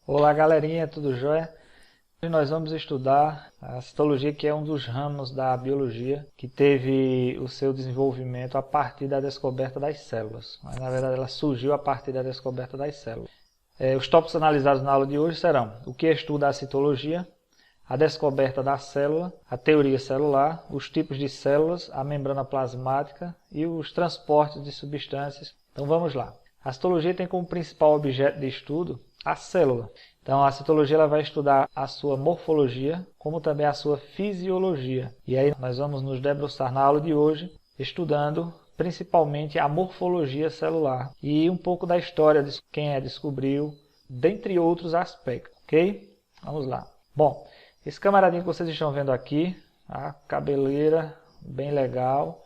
Olá galerinha, tudo jóia? Hoje nós vamos estudar a citologia, que é um dos ramos da biologia que teve o seu desenvolvimento a partir da descoberta das células. Mas, na verdade ela surgiu a partir da descoberta das células. Os tópicos analisados na aula de hoje serão o que estuda a citologia, a descoberta da célula, a teoria celular, os tipos de células, a membrana plasmática e os transportes de substâncias. Então vamos lá. A citologia tem como principal objeto de estudo a célula. Então a citologia ela vai estudar a sua morfologia, como também a sua fisiologia. E aí nós vamos nos debruçar na aula de hoje, estudando principalmente a morfologia celular e um pouco da história de quem a descobriu, dentre outros aspectos, ok? Vamos lá. Bom, esse camaradinho que vocês estão vendo aqui, a cabeleira bem legal,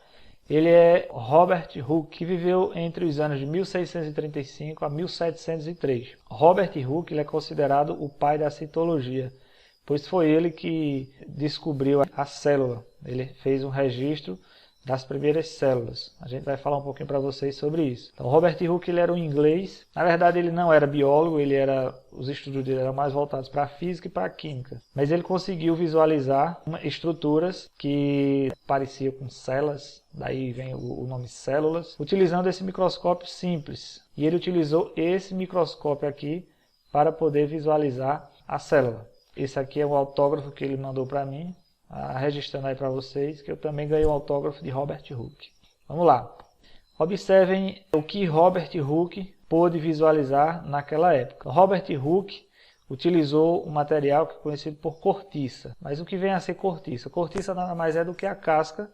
ele é Robert Hooke, que viveu entre os anos de 1635 a 1703. Robert Hooke ele é considerado o pai da citologia, pois foi ele que descobriu a célula. Ele fez um registro das primeiras células. A gente vai falar um pouquinho para vocês sobre isso. Então, Robert Hooke ele era um inglês. Na verdade, ele não era biólogo, os estudos dele eram mais voltados para a física e para a química. Mas ele conseguiu visualizar estruturas que pareciam com células, daí vem o nome células, utilizando esse microscópio simples. E ele utilizou esse microscópio aqui para poder visualizar a célula. Esse aqui é o autógrafo que ele mandou para mim. Registrando aí para vocês que eu também ganhei o autógrafo de Robert Hooke. Vamos lá. Observem o que Robert Hooke pôde visualizar naquela época. Robert Hooke utilizou um material que é conhecido por cortiça. Mas o que vem a ser cortiça? Cortiça nada mais é do que a casca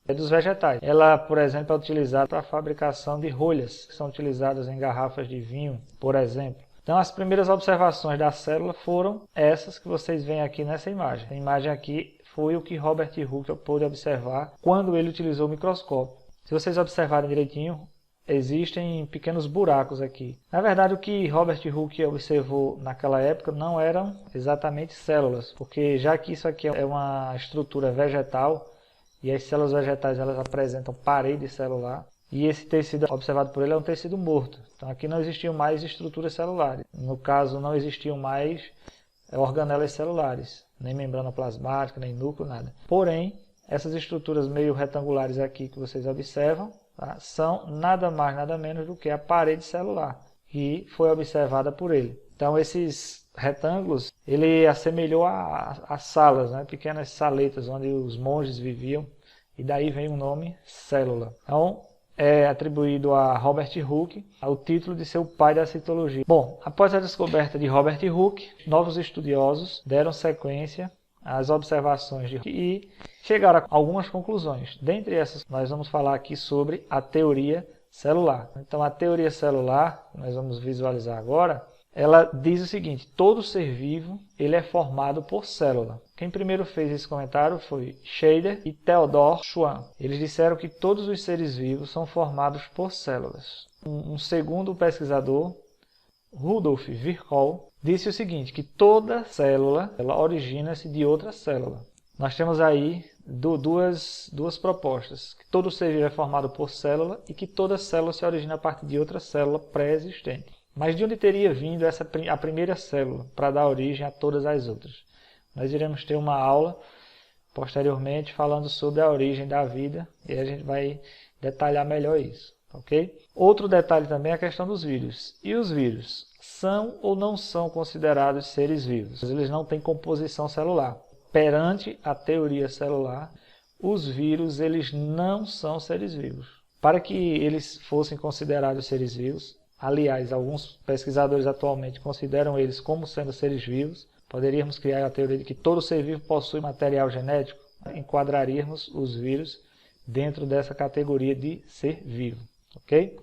dos vegetais. Ela, por exemplo, é utilizada para a fabricação de rolhas, que são utilizadas em garrafas de vinho, por exemplo. Então, as primeiras observações da célula foram essas que vocês veem aqui nessa imagem. A imagem aqui foi o que Robert Hooke pôde observar quando ele utilizou o microscópio. Se vocês observarem direitinho, existem pequenos buracos aqui. Na verdade, o que Robert Hooke observou naquela época não eram exatamente células, porque já que isso aqui é uma estrutura vegetal, e as células vegetais elas apresentam parede celular, e esse tecido observado por ele é um tecido morto. Então aqui não existiam mais estruturas celulares. No caso, não existiam mais organelas celulares, nem membrana plasmática, nem núcleo, nada. Porém, essas estruturas meio retangulares aqui que vocês observam, tá, são nada mais, nada menos do que a parede celular, que foi observada por ele. Então esses retângulos, ele assemelhou a salas, né, pequenas saletas onde os monges viviam, e daí vem o nome célula. Então, é atribuído a Robert Hooke o título de ser o pai da citologia. Bom, após a descoberta de Robert Hooke, novos estudiosos deram sequência às observações e chegaram a algumas conclusões. Dentre essas, nós vamos falar aqui sobre a teoria celular. Então, a teoria celular, que nós vamos visualizar agora, ela diz o seguinte: todo ser vivo ele é formado por célula. Quem primeiro fez esse comentário foi Scheider e Theodor Schwann. Eles disseram que todos os seres vivos são formados por células. Um segundo pesquisador, Rudolf Virchow, disse o seguinte, que toda célula ela origina-se de outra célula. Nós temos aí duas propostas, que todo ser vivo é formado por célula e que toda célula se origina a partir de outra célula pré-existente. Mas de onde teria vindo a primeira célula para dar origem a todas as outras? Nós iremos ter uma aula posteriormente falando sobre a origem da vida e a gente vai detalhar melhor isso, ok? Outro detalhe também é a questão dos vírus. E os vírus são ou não são considerados seres vivos? Eles não têm composição celular. Perante a teoria celular, os vírus eles não são seres vivos. Para que eles fossem considerados seres vivos, aliás, alguns pesquisadores atualmente consideram eles como sendo seres vivos. Poderíamos criar a teoria de que todo ser vivo possui material genético. Enquadraríamos os vírus dentro dessa categoria de ser vivo. Ok?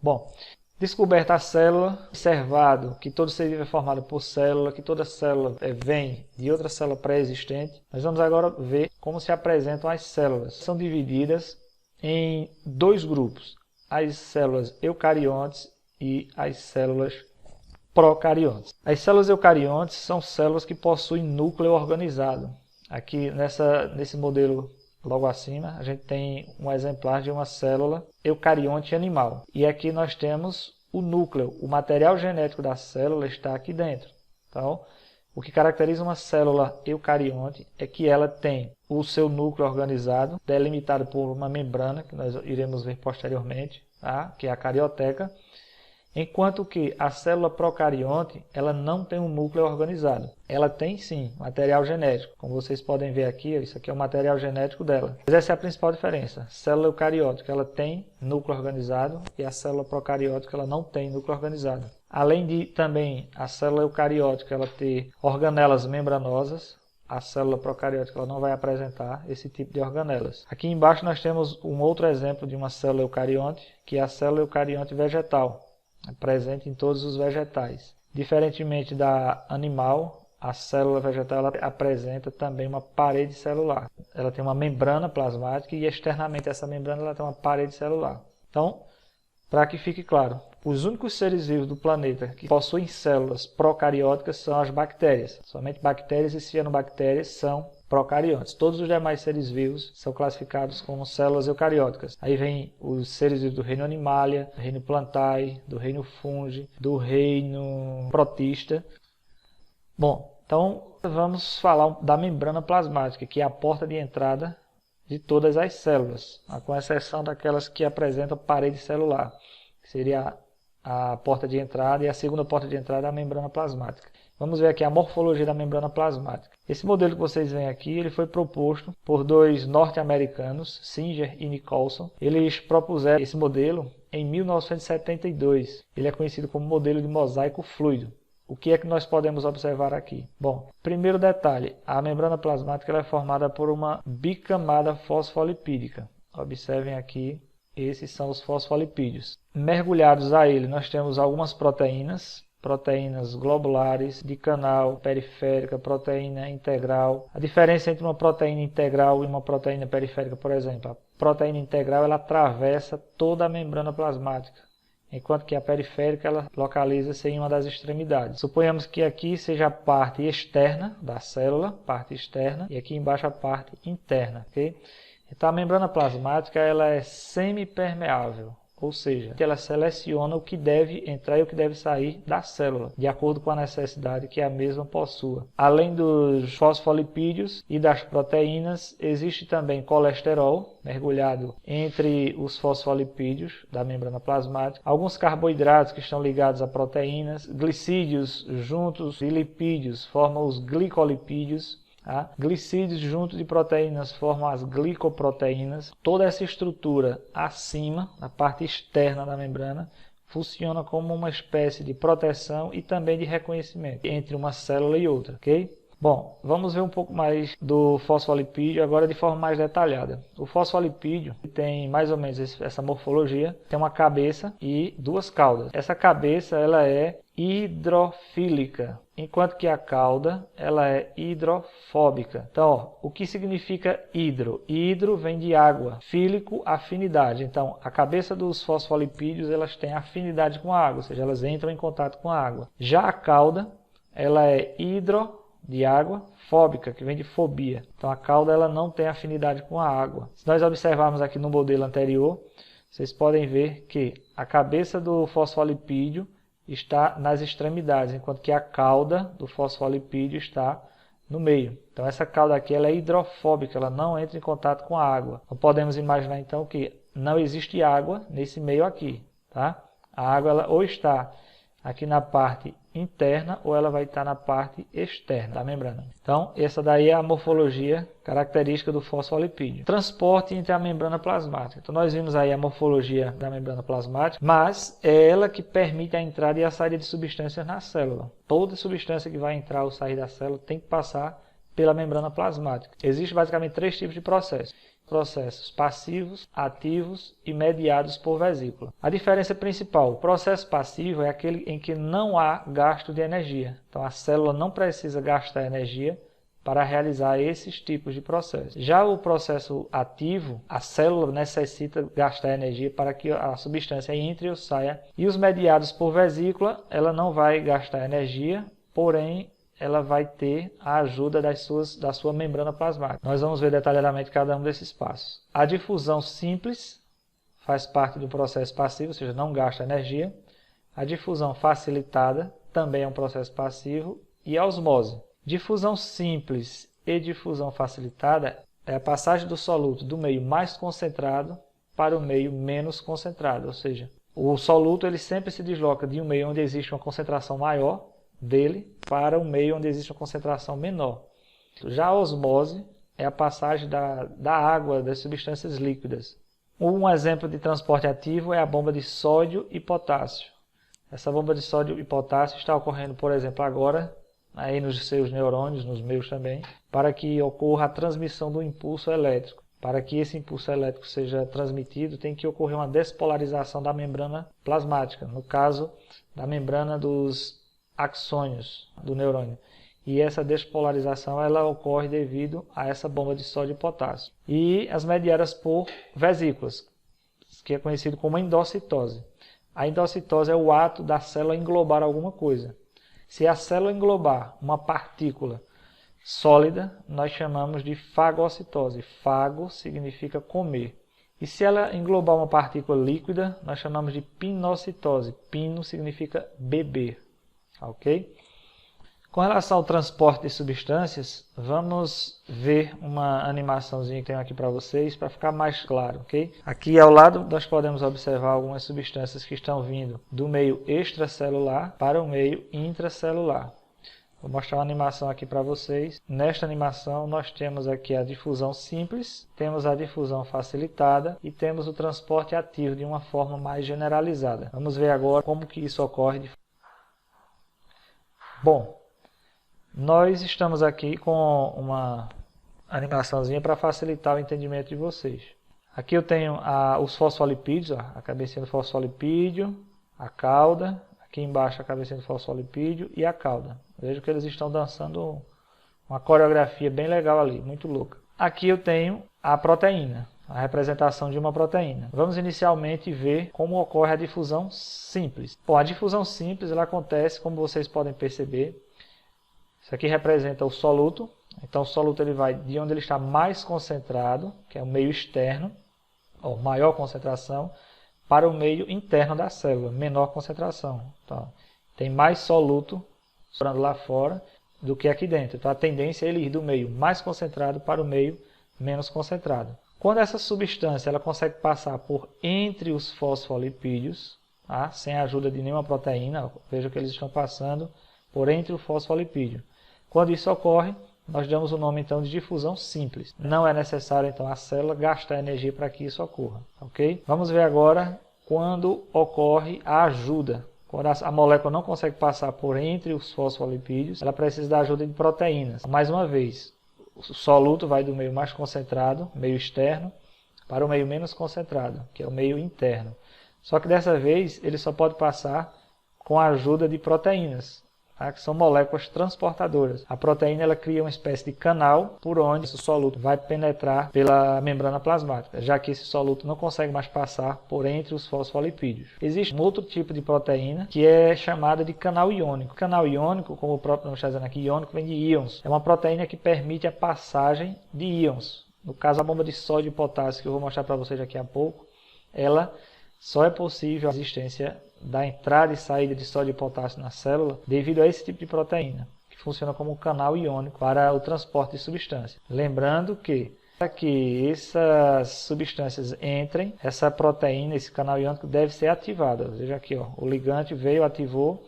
Bom, descoberta a célula, observado que todo ser vivo é formado por célula, que toda célula vem de outra célula pré-existente. Nós vamos agora ver como se apresentam as células. São divididas em dois grupos. As células eucariontes e as células procariontes. As células eucariontes são células que possuem núcleo organizado. Aqui nesse modelo logo acima, a gente tem um exemplar de uma célula eucarionte animal. E aqui nós temos o núcleo, o material genético da célula está aqui dentro. Então, o que caracteriza uma célula eucarionte é que ela tem o seu núcleo organizado, delimitado por uma membrana, que nós iremos ver posteriormente, tá? Que é a carioteca, enquanto que a célula procarionte ela não tem um núcleo organizado. Ela tem sim material genético, como vocês podem ver aqui, isso aqui é o material genético dela. Mas essa é a principal diferença. A célula eucariótica ela tem núcleo organizado e a célula procariótica ela não tem núcleo organizado. Além de também a célula eucariótica ela ter organelas membranosas, a célula procariótica ela não vai apresentar esse tipo de organelas. Aqui embaixo nós temos um outro exemplo de uma célula eucarionte, que é a célula eucarionte vegetal, presente em todos os vegetais. Diferentemente da animal, a célula vegetal ela apresenta também uma parede celular. Ela tem uma membrana plasmática e externamente essa membrana ela tem uma parede celular. Então, para que fique claro, os únicos seres vivos do planeta que possuem células procarióticas são as bactérias. Somente bactérias e cianobactérias são procariontes. Todos os demais seres vivos são classificados como células eucarióticas. Aí vem os seres vivos do reino Animalia, do reino Plantae, do reino Fungi, do reino Protista. Bom, então vamos falar da membrana plasmática, que é a porta de entrada de todas as células, com exceção daquelas que apresentam parede celular, que seria a porta de entrada, e a segunda porta de entrada é a membrana plasmática. Vamos ver aqui a morfologia da membrana plasmática. Esse modelo que vocês veem aqui, ele foi proposto por dois norte-americanos, Singer e Nicholson. Eles propuseram esse modelo em 1972. Ele é conhecido como modelo de mosaico fluido. O que é que nós podemos observar aqui? Bom, primeiro detalhe, a membrana plasmática ela é formada por uma bicamada fosfolipídica. Observem aqui, esses são os fosfolipídios. Mergulhados a ele, nós temos algumas proteínas globulares, de canal, periférica, proteína integral. A diferença entre uma proteína integral e uma proteína periférica, por exemplo, a proteína integral ela atravessa toda a membrana plasmática, enquanto que a periférica ela localiza-se em uma das extremidades. Suponhamos que aqui seja a parte externa da célula, parte externa, e aqui embaixo a parte interna, ok? Então a membrana plasmática ela é semipermeável, ou seja, ela seleciona o que deve entrar e o que deve sair da célula, de acordo com a necessidade que a mesma possua. Além dos fosfolipídios e das proteínas, existe também colesterol mergulhado entre os fosfolipídios da membrana plasmática, alguns carboidratos que estão ligados a proteínas, glicídios juntos e lipídios formam os glicolipídios. Glicídios junto de proteínas formam as glicoproteínas. Toda essa estrutura acima, na parte externa da membrana, funciona como uma espécie de proteção e também de reconhecimento entre uma célula e outra, ok? Bom, vamos ver um pouco mais do fosfolipídio agora de forma mais detalhada. O fosfolipídio tem mais ou menos essa morfologia, tem uma cabeça e duas caudas. Essa cabeça ela é hidrofílica, enquanto que a cauda ela é hidrofóbica. Então, ó, o que significa hidro? Hidro vem de água, fílico, afinidade. Então, a cabeça dos fosfolipídios elas têm afinidade com a água, ou seja, elas entram em contato com a água. Já a cauda, ela é hidro de água, fóbica, que vem de fobia. Então a cauda ela não tem afinidade com a água. Se nós observarmos aqui no modelo anterior, vocês podem ver que a cabeça do fosfolipídio está nas extremidades, enquanto que a cauda do fosfolipídio está no meio. Então essa cauda aqui ela é hidrofóbica, ela não entra em contato com a água. Então podemos imaginar então que não existe água nesse meio aqui, tá? A água ela ou está aqui na parte interna ou ela vai estar na parte externa da membrana. Então, essa daí é a morfologia característica do fosfolipídio. Transporte entre a membrana plasmática. Então, nós vimos aí a morfologia da membrana plasmática, mas é ela que permite a entrada e a saída de substâncias na célula. Toda substância que vai entrar ou sair da célula tem que passar pela membrana plasmática. Existem basicamente três tipos de processos. Processos passivos, ativos e mediados por vesícula. A diferença principal, o processo passivo é aquele em que não há gasto de energia. Então a célula não precisa gastar energia para realizar esses tipos de processos. Já o processo ativo, a célula necessita gastar energia para que a substância entre ou saia. E os mediados por vesícula, ela não vai gastar energia, porém ela vai ter a ajuda da sua membrana plasmática. Nós vamos ver detalhadamente cada um desses passos. A difusão simples faz parte do processo passivo, ou seja, não gasta energia. A difusão facilitada também é um processo passivo. E a osmose. Difusão simples e difusão facilitada é a passagem do soluto do meio mais concentrado para o meio menos concentrado, ou seja, o soluto ele sempre se desloca de um meio onde existe uma concentração maior dele para um meio onde existe uma concentração menor. Já a osmose é a passagem da água, das substâncias líquidas. Um exemplo de transporte ativo é a bomba de sódio e potássio. Essa bomba de sódio e potássio está ocorrendo, por exemplo, agora, aí nos seus neurônios, nos meus também, para que ocorra a transmissão do impulso elétrico. Para que esse impulso elétrico seja transmitido, tem que ocorrer uma despolarização da membrana plasmática, no caso da membrana dos axônios do neurônio. E essa despolarização ela ocorre devido a essa bomba de sódio e potássio. E as mediadas por vesículas, que é conhecido como endocitose. A endocitose é o ato da célula englobar alguma coisa. Se a célula englobar uma partícula sólida, nós chamamos de fagocitose. Fago significa comer. E se ela englobar uma partícula líquida, nós chamamos de pinocitose. Pino significa beber. Ok? Com relação ao transporte de substâncias, vamos ver uma animaçãozinha que tenho aqui para vocês, para ficar mais claro, ok? Aqui ao lado nós podemos observar algumas substâncias que estão vindo do meio extracelular para o meio intracelular. Vou mostrar uma animação aqui para vocês. Nesta animação nós temos aqui a difusão simples, temos a difusão facilitada e temos o transporte ativo de uma forma mais generalizada. Vamos ver agora como que isso ocorre. Bom, nós estamos aqui com uma animaçãozinha para facilitar o entendimento de vocês. Aqui eu tenho os fosfolipídios, a cabecinha do fosfolipídio, a cauda, aqui embaixo a cabecinha do fosfolipídio e a cauda. Vejo que eles estão dançando uma coreografia bem legal ali, muito louca. Aqui eu tenho a proteína, a representação de uma proteína. Vamos inicialmente ver como ocorre a difusão simples. Bom, a difusão simples ela acontece, como vocês podem perceber. Isso aqui representa o soluto. Então o soluto ele vai de onde ele está mais concentrado, que é o meio externo, ou maior concentração, para o meio interno da célula, menor concentração. Então, tem mais soluto sobrando lá fora do que aqui dentro. Então a tendência é ele ir do meio mais concentrado para o meio menos concentrado. Quando essa substância ela consegue passar por entre os fosfolipídios, tá? Sem a ajuda de nenhuma proteína, veja que eles estão passando por entre o fosfolipídio. Quando isso ocorre, nós damos o nome então de difusão simples. Não é necessário então a célula gastar energia para que isso ocorra, ok? Vamos ver agora quando ocorre a ajuda. Quando a molécula não consegue passar por entre os fosfolipídios, ela precisa da ajuda de proteínas. Mais uma vez, o soluto vai do meio mais concentrado, meio externo, para o meio menos concentrado, que é o meio interno. Só que dessa vez ele só pode passar com a ajuda de proteínas, que são moléculas transportadoras. A proteína ela cria uma espécie de canal por onde esse soluto vai penetrar pela membrana plasmática, já que esse soluto não consegue mais passar por entre os fosfolipídios. Existe um outro tipo de proteína que é chamada de canal iônico. Canal iônico, como o próprio nome está dizendo aqui, iônico vem de íons. É uma proteína que permite a passagem de íons. No caso, a bomba de sódio e potássio, que eu vou mostrar para vocês daqui a pouco, ela só é possível a existência da entrada e saída de sódio e potássio na célula devido a esse tipo de proteína, que funciona como um canal iônico para o transporte de substâncias. Lembrando que para que essas substâncias entrem, essa proteína, esse canal iônico deve ser ativado. Veja aqui, ó, o ligante veio, ativou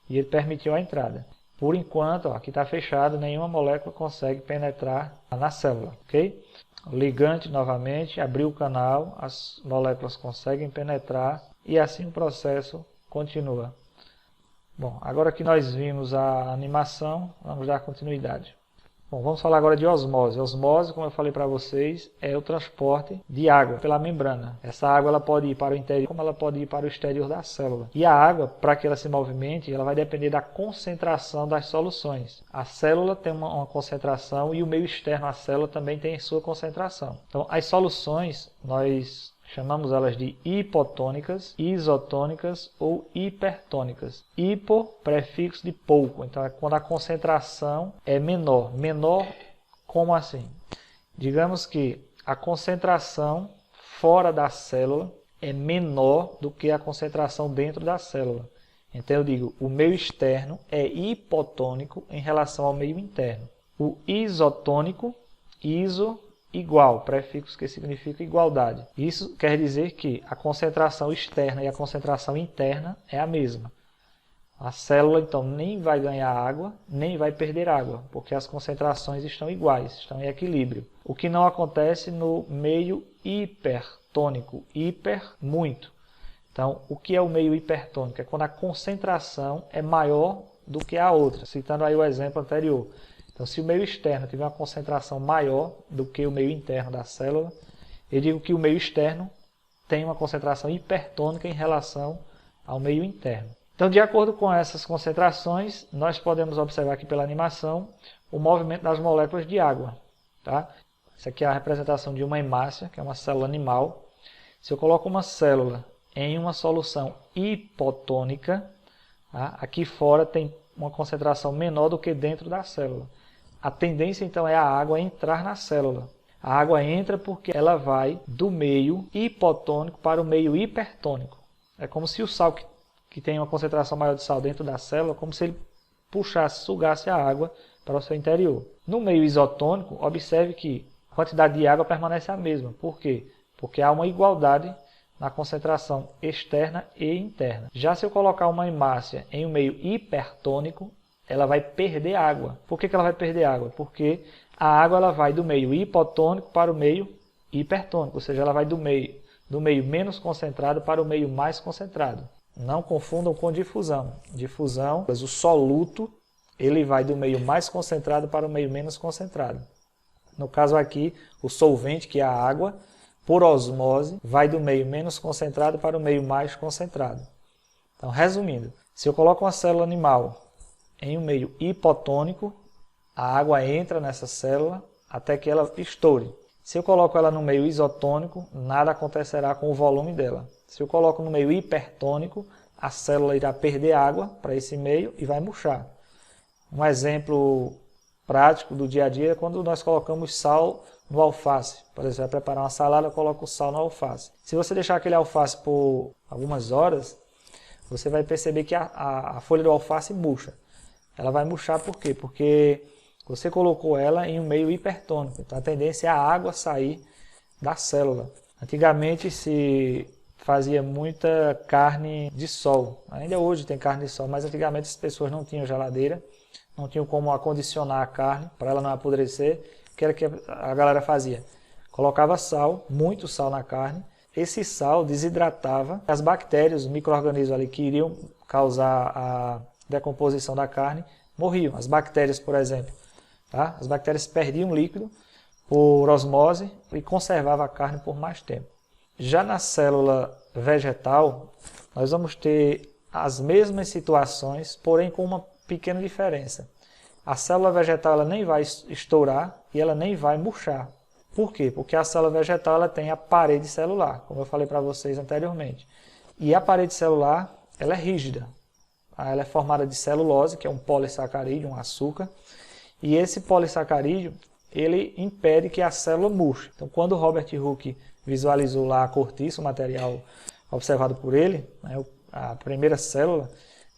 e ele permitiu a entrada. Por enquanto, ó, aqui está fechado, nenhuma molécula consegue penetrar na célula, ok? O ligante novamente abriu o canal, as moléculas conseguem penetrar e assim o processo continua. Bom, agora que nós vimos a animação, vamos dar continuidade. Bom, vamos falar agora de osmose. Osmose, como eu falei para vocês, é o transporte de água pela membrana. Essa água ela pode ir para o interior, como ela pode ir para o exterior da célula. E a água, para que ela se movimente, ela vai depender da concentração das soluções. A célula tem uma concentração e o meio externo à célula também tem sua concentração. Então, as soluções nós chamamos elas de hipotônicas, isotônicas ou hipertônicas. Hipo, prefixo de pouco, então é quando a concentração é menor. Menor como assim? Digamos que a concentração fora da célula é menor do que a concentração dentro da célula. Então eu digo, o meio externo é hipotônico em relação ao meio interno. O isotônico, iso, igual, prefixo que significa igualdade. Isso quer dizer que a concentração externa e a concentração interna é a mesma. A célula então nem vai ganhar água, nem vai perder água, porque as concentrações estão iguais, estão em equilíbrio. O que não acontece no meio hipertônico. Hiper, muito. Então, o que é o meio hipertônico? É quando a concentração é maior do que a outra, citando aí o exemplo anterior. Então, se o meio externo tiver uma concentração maior do que o meio interno da célula, eu digo que o meio externo tem uma concentração hipertônica em relação ao meio interno. Então, de acordo com essas concentrações, nós podemos observar aqui pela animação o movimento das moléculas de água. Tá? Essa aqui é a representação de uma hemácia, que é uma célula animal. Se eu coloco uma célula em uma solução hipotônica, tá? Aqui fora tem uma concentração menor do que dentro da célula. A tendência então é a água entrar na célula. A água entra porque ela vai do meio hipotônico para o meio hipertônico. É como se o sal que tem uma concentração maior de sal dentro da célula, como se ele puxasse, sugasse a água para o seu interior. No meio isotônico, observe que a quantidade de água permanece a mesma. Por quê? Porque há uma igualdade na concentração externa e interna. Já se eu colocar uma hemácia em um meio hipertônico, ela vai perder água. Por que ela vai perder água? Porque a água ela vai do meio hipotônico para o meio hipertônico, ou seja, ela vai do meio menos concentrado para o meio mais concentrado. Não confundam com difusão. Difusão, o soluto, ele vai do meio mais concentrado para o meio menos concentrado. No caso aqui, o solvente, que é a água, por osmose, vai do meio menos concentrado para o meio mais concentrado. Então, resumindo, se eu coloco uma célula animal em um meio hipotônico, a água entra nessa célula até que ela estoure. Se eu coloco ela no meio isotônico, nada acontecerá com o volume dela. Se eu coloco no meio hipertônico, a célula irá perder água para esse meio e vai murchar. Um exemplo prático do dia a dia é quando nós colocamos sal no alface. Por exemplo, vai preparar uma salada, coloca o sal no alface. Se você deixar aquele alface por algumas horas, você vai perceber que a folha do alface murcha. Ela vai murchar por quê? Porque você colocou ela em um meio hipertônico. Então a tendência é a água sair da célula. Antigamente se fazia muita carne de sol. Ainda hoje tem carne de sol, mas antigamente as pessoas não tinham geladeira, não tinham como acondicionar a carne para ela não apodrecer. O que era que a galera fazia? Colocava sal, muito sal na carne. Esse sal desidratava as bactérias, os micro-organismos ali que iriam causar a decomposição da carne, morriam. As bactérias, por exemplo. Tá? As bactérias perdiam líquido por osmose e conservavam a carne por mais tempo. Já na célula vegetal, nós vamos ter as mesmas situações, porém com uma pequena diferença. A célula vegetal ela nem vai estourar e ela nem vai murchar. Por quê? Porque a célula vegetal ela tem a parede celular, como eu falei para vocês anteriormente. E a parede celular ela é rígida. Ela é formada de celulose, que é um polissacarídeo, um açúcar. E esse polissacarídeo ele impede que a célula murche. Então, quando o Robert Hooke visualizou lá a cortiça, o material observado por ele, né, a primeira célula,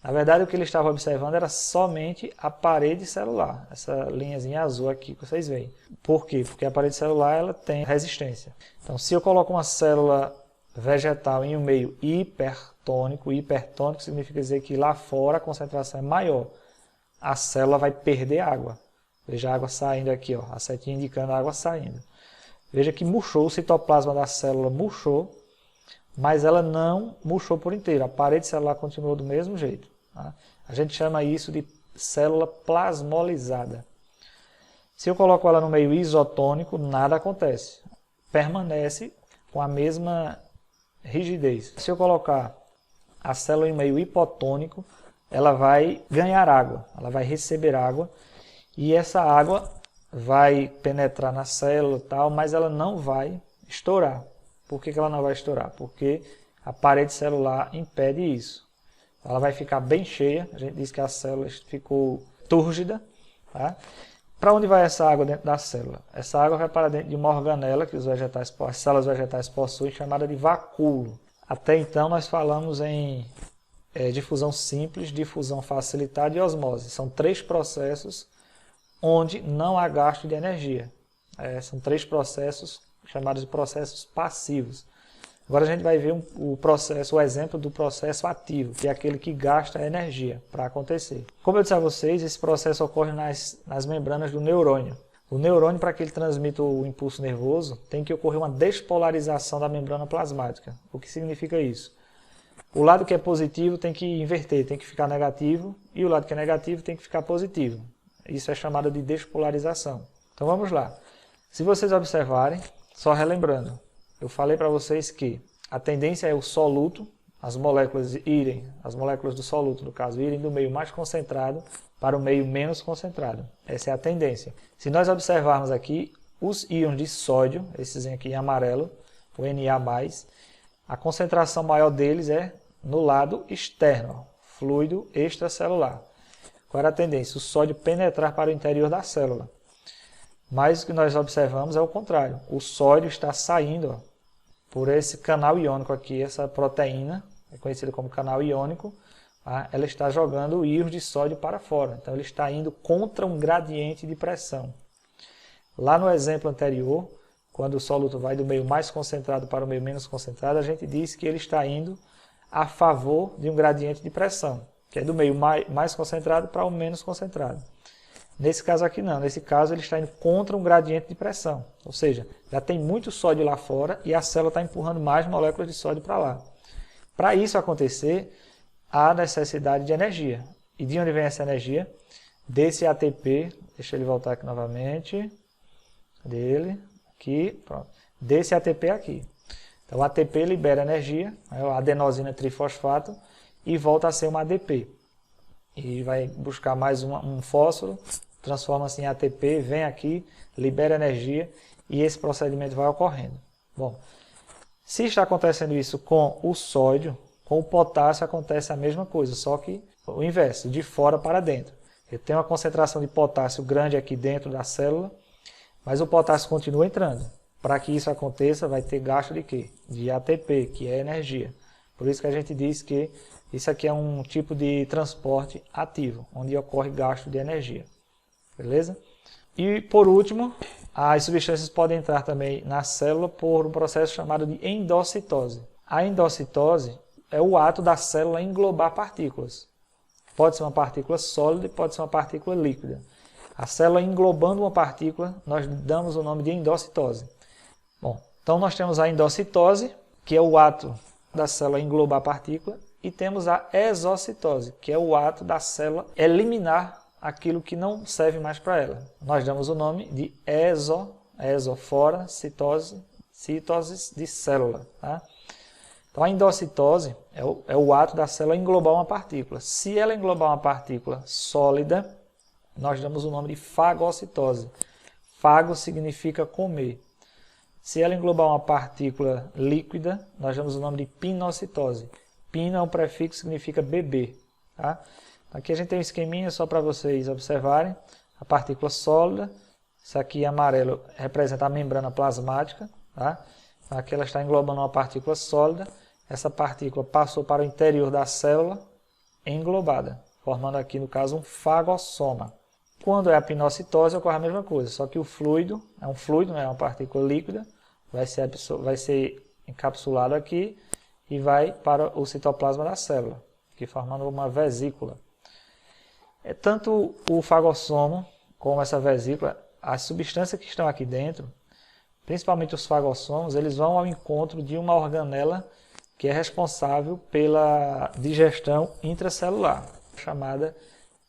na verdade o que ele estava observando era somente a parede celular, essa linhazinha azul aqui que vocês veem. Por quê? Porque a parede celular ela tem resistência. Então, se eu coloco uma célula vegetal em um meio hipertônico significa dizer que lá fora a concentração é maior. A célula vai perder água. Veja a água saindo aqui, ó, a setinha indicando a água saindo. Veja que murchou, o citoplasma da célula murchou, mas ela não murchou por inteiro. A parede celular continuou do mesmo jeito. Tá? A gente chama isso de célula plasmolizada. Se eu coloco ela no meio isotônico, nada acontece. Permanece com a mesma rigidez. Se eu colocar a célula em meio hipotônico, ela vai ganhar água, ela vai receber água, e essa água vai penetrar na célula e tal, mas ela não vai estourar. Por que ela não vai estourar? Porque a parede celular impede isso. Ela vai ficar bem cheia, a gente diz que a célula ficou túrgida. Tá? Para onde vai essa água dentro da célula? Essa água vai para dentro de uma organela que as células vegetais possuem, chamada de vacúolo. Até então nós falamos em difusão simples, difusão facilitada e osmose. São 3 processos onde não há gasto de energia. São 3 processos chamados de processos passivos. Agora a gente vai ver o exemplo do processo ativo, que é aquele que gasta energia para acontecer. Como eu disse a vocês, esse processo ocorre nas membranas do neurônio. O neurônio, para que ele transmita o impulso nervoso, tem que ocorrer uma despolarização da membrana plasmática. O que significa isso? O lado que é positivo tem que inverter, tem que ficar negativo, e o lado que é negativo tem que ficar positivo. Isso é chamado de despolarização. Então vamos lá. Se vocês observarem, só relembrando, eu falei para vocês que a tendência é o soluto, as moléculas do soluto, no caso, irem do meio mais concentrado para o meio menos concentrado. Essa é a tendência. Se nós observarmos aqui, os íons de sódio, esses aqui em amarelo, o Na+, a concentração maior deles é no lado externo, fluido extracelular. Qual era a tendência? O sódio penetrar para o interior da célula. Mas o que nós observamos é o contrário. O sódio está saindo por esse canal iônico aqui, essa proteína, é conhecida como canal iônico, ela está jogando íons de sódio para fora. Então ele está indo contra um gradiente de pressão. Lá no exemplo anterior, quando o soluto vai do meio mais concentrado para o meio menos concentrado, a gente diz que ele está indo a favor de um gradiente de pressão, que é do meio mais concentrado para o menos concentrado. Nesse caso aqui não, nesse caso ele está indo contra um gradiente de pressão, ou seja, já tem muito sódio lá fora e a célula está empurrando mais moléculas de sódio para lá. Para isso acontecer, há necessidade de energia. E de onde vem essa energia? Desse ATP, deixa ele voltar aqui novamente, desse ATP aqui. Então o ATP libera energia, a adenosina trifosfato, e volta a ser uma ADP. E vai buscar mais um fósforo, transforma-se em ATP, vem aqui, libera energia e esse procedimento vai ocorrendo. Bom, se está acontecendo isso com o sódio, com o potássio acontece a mesma coisa, só que o inverso, de fora para dentro. Eu tenho uma concentração de potássio grande aqui dentro da célula, mas o potássio continua entrando. Para que isso aconteça, vai ter gasto de quê? De ATP, que é energia. Por isso que a gente diz que isso aqui é um tipo de transporte ativo, onde ocorre gasto de energia. Beleza? E por último, as substâncias podem entrar também na célula por um processo chamado de endocitose. A endocitose é o ato da célula englobar partículas. Pode ser uma partícula sólida e pode ser uma partícula líquida. A célula englobando uma partícula, nós damos o nome de endocitose. Bom, então nós temos a endocitose, que é o ato da célula englobar a partícula, e temos a exocitose, que é o ato da célula eliminar aquilo que não serve mais para ela. Nós damos o nome de fora, citose de célula. Tá? Então a endocitose é o ato da célula englobar uma partícula. Se ela englobar uma partícula sólida, nós damos o nome de fagocitose. Fago significa comer. Se ela englobar uma partícula líquida, nós damos o nome de pinocitose. Pino é um prefixo que significa beber. Tá? Aqui a gente tem um esqueminha só para vocês observarem. A partícula sólida, isso aqui em amarelo representa a membrana plasmática. Tá? Aqui ela está englobando uma partícula sólida. Essa partícula passou para o interior da célula englobada, formando aqui no caso um fagossoma. Quando é a pinocitose ocorre a mesma coisa, só que o fluido, é um fluido, não é uma partícula líquida, vai ser encapsulado aqui e vai para o citoplasma da célula, aqui formando uma vesícula. Tanto o fagossoma como essa vesícula, as substâncias que estão aqui dentro, principalmente os fagossomos, eles vão ao encontro de uma organela que é responsável pela digestão intracelular, chamada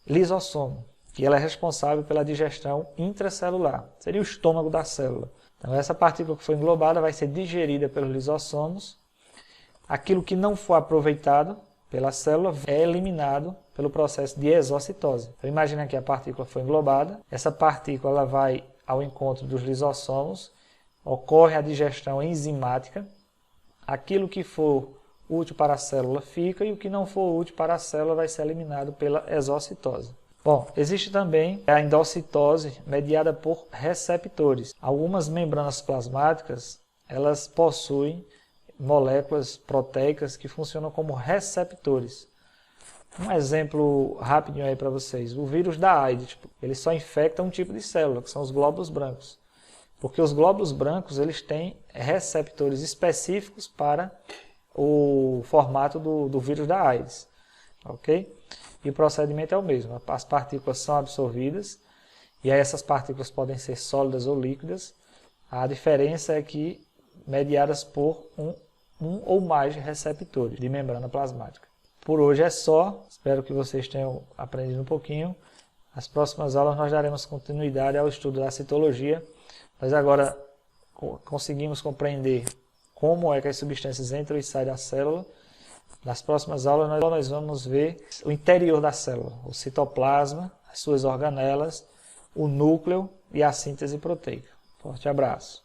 lisossomo, que ela é responsável pela digestão intracelular, seria o estômago da célula. Então essa partícula que foi englobada vai ser digerida pelos lisossomos. Aquilo que não for aproveitado pela célula é eliminado pelo processo de exocitose. Então imagina que a partícula foi englobada, essa partícula ela vai ao encontro dos lisossomos, ocorre a digestão enzimática, aquilo que for útil para a célula fica e o que não for útil para a célula vai ser eliminado pela exocitose. Bom, existe também a endocitose mediada por receptores. Algumas membranas plasmáticas, elas possuem moléculas proteicas que funcionam como receptores. Um exemplo rapidinho aí para vocês. O vírus da AIDS, ele só infecta um tipo de célula, que são os glóbulos brancos. Porque os glóbulos brancos, eles têm receptores específicos para o formato do vírus da AIDS. Ok? E o procedimento é o mesmo. As partículas são absorvidas, e aí essas partículas podem ser sólidas ou líquidas. A diferença é que mediadas por um ou mais receptores de membrana plasmática. Por hoje é só, espero que vocês tenham aprendido um pouquinho. Nas próximas aulas nós daremos continuidade ao estudo da citologia. Nós agora conseguimos compreender como é que as substâncias entram e saem da célula. Nas próximas aulas nós vamos ver o interior da célula, o citoplasma, as suas organelas, o núcleo e a síntese proteica. Forte abraço!